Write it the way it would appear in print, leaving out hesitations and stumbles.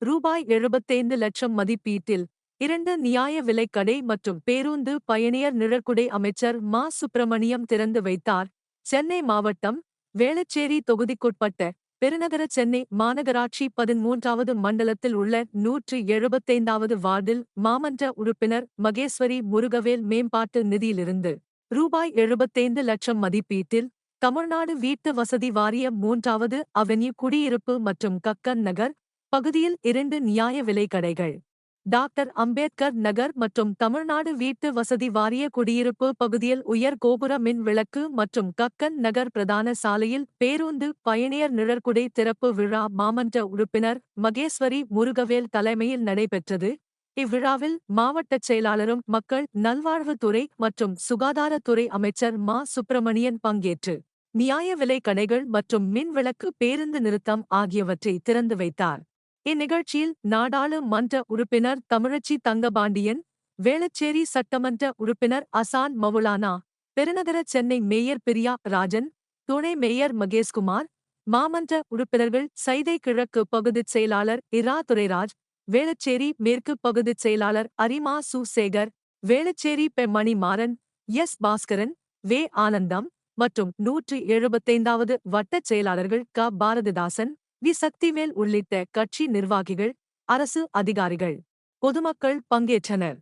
ரூபாய் 75 லட்சம் மதிப்பீட்டில் 2 நியாய விலைக் கடை மற்றும் பேருந்து பயணியர் நிழற்குடை அமைச்சர் மா. சுப்பிரமணியம் திறந்து வைத்தார். சென்னை மாவட்டம் வேளச்சேரி தொகுதிக்குட்பட்ட பெருநகர சென்னை மாநகராட்சி 13வது மண்டலத்தில் உள்ள 175வது வார்டில் மாமன்ற உறுப்பினர் மகேஸ்வரி முருகவேல் மேம்பாட்டு நிதியிலிருந்து ரூபாய் 75 லட்சம் மதிப்பீட்டில் தமிழ்நாடு வீட்டு வசதி வாரிய 3வது அவென்யூ குடியிருப்பு மற்றும் கக்கன் நகர் பகுதியில் 2 நியாய விலைக் கடைகள், டாக்டர் அம்பேத்கர் நகர் மற்றும் தமிழ்நாடு வீட்டு வசதி வாரிய குடியிருப்பு பகுதியில் உயர் கோபுர மின் விளக்கு மற்றும் கக்கன் நகர் பிரதான சாலையில் பேருந்து பயணியர் நிழற்குடை திறப்பு விழா மாமன்ற உறுப்பினர் மகேஸ்வரி முருகவேல் தலைமையில் நடைபெற்றது. இவ்விழாவில் மாவட்டச் செயலாளரும் மக்கள் நல்வாழ்வுத்துறை மற்றும் சுகாதாரத்துறை அமைச்சர் மா. சுப்பிரமணியன் பங்கேற்று நியாய விலைக் கடைகள் மற்றும் மின் விளக்கு பேருந்து நிறுத்தம் ஆகியவற்றை திறந்து வைத்தார். இந்நிகழ்ச்சியில் நாடாளுமன்ற உறுப்பினர் தமிழச்சி தங்கபாண்டியன், வேளச்சேரி சட்டமன்ற உறுப்பினர் அசான் மவுலானா, பெருநகர சென்னை மேயர் பிரியா ராஜன், துணை மேயர் மகேஷ்குமார், மாமன்ற உறுப்பினர்கள் சைதை கிழக்கு பகுதிச் செயலாளர் இரா துரைராஜ், வேளச்சேரி மேற்கு பகுதிச் செயலாளர் அரிமா சு. சேகர், வேளச்சேரி பெ. மணி மாறன், எஸ். பாஸ்கரன், வே. ஆனந்தம் மற்றும் 175வது வட்டச் செயலாளர்கள் க. பாரதிதாசன், வி. சக்திவேல் உள்ளிட்ட கட்சி நிர்வாகிகள், அரசு அதிகாரிகள், பொதுமக்கள் பங்கேற்றனர்.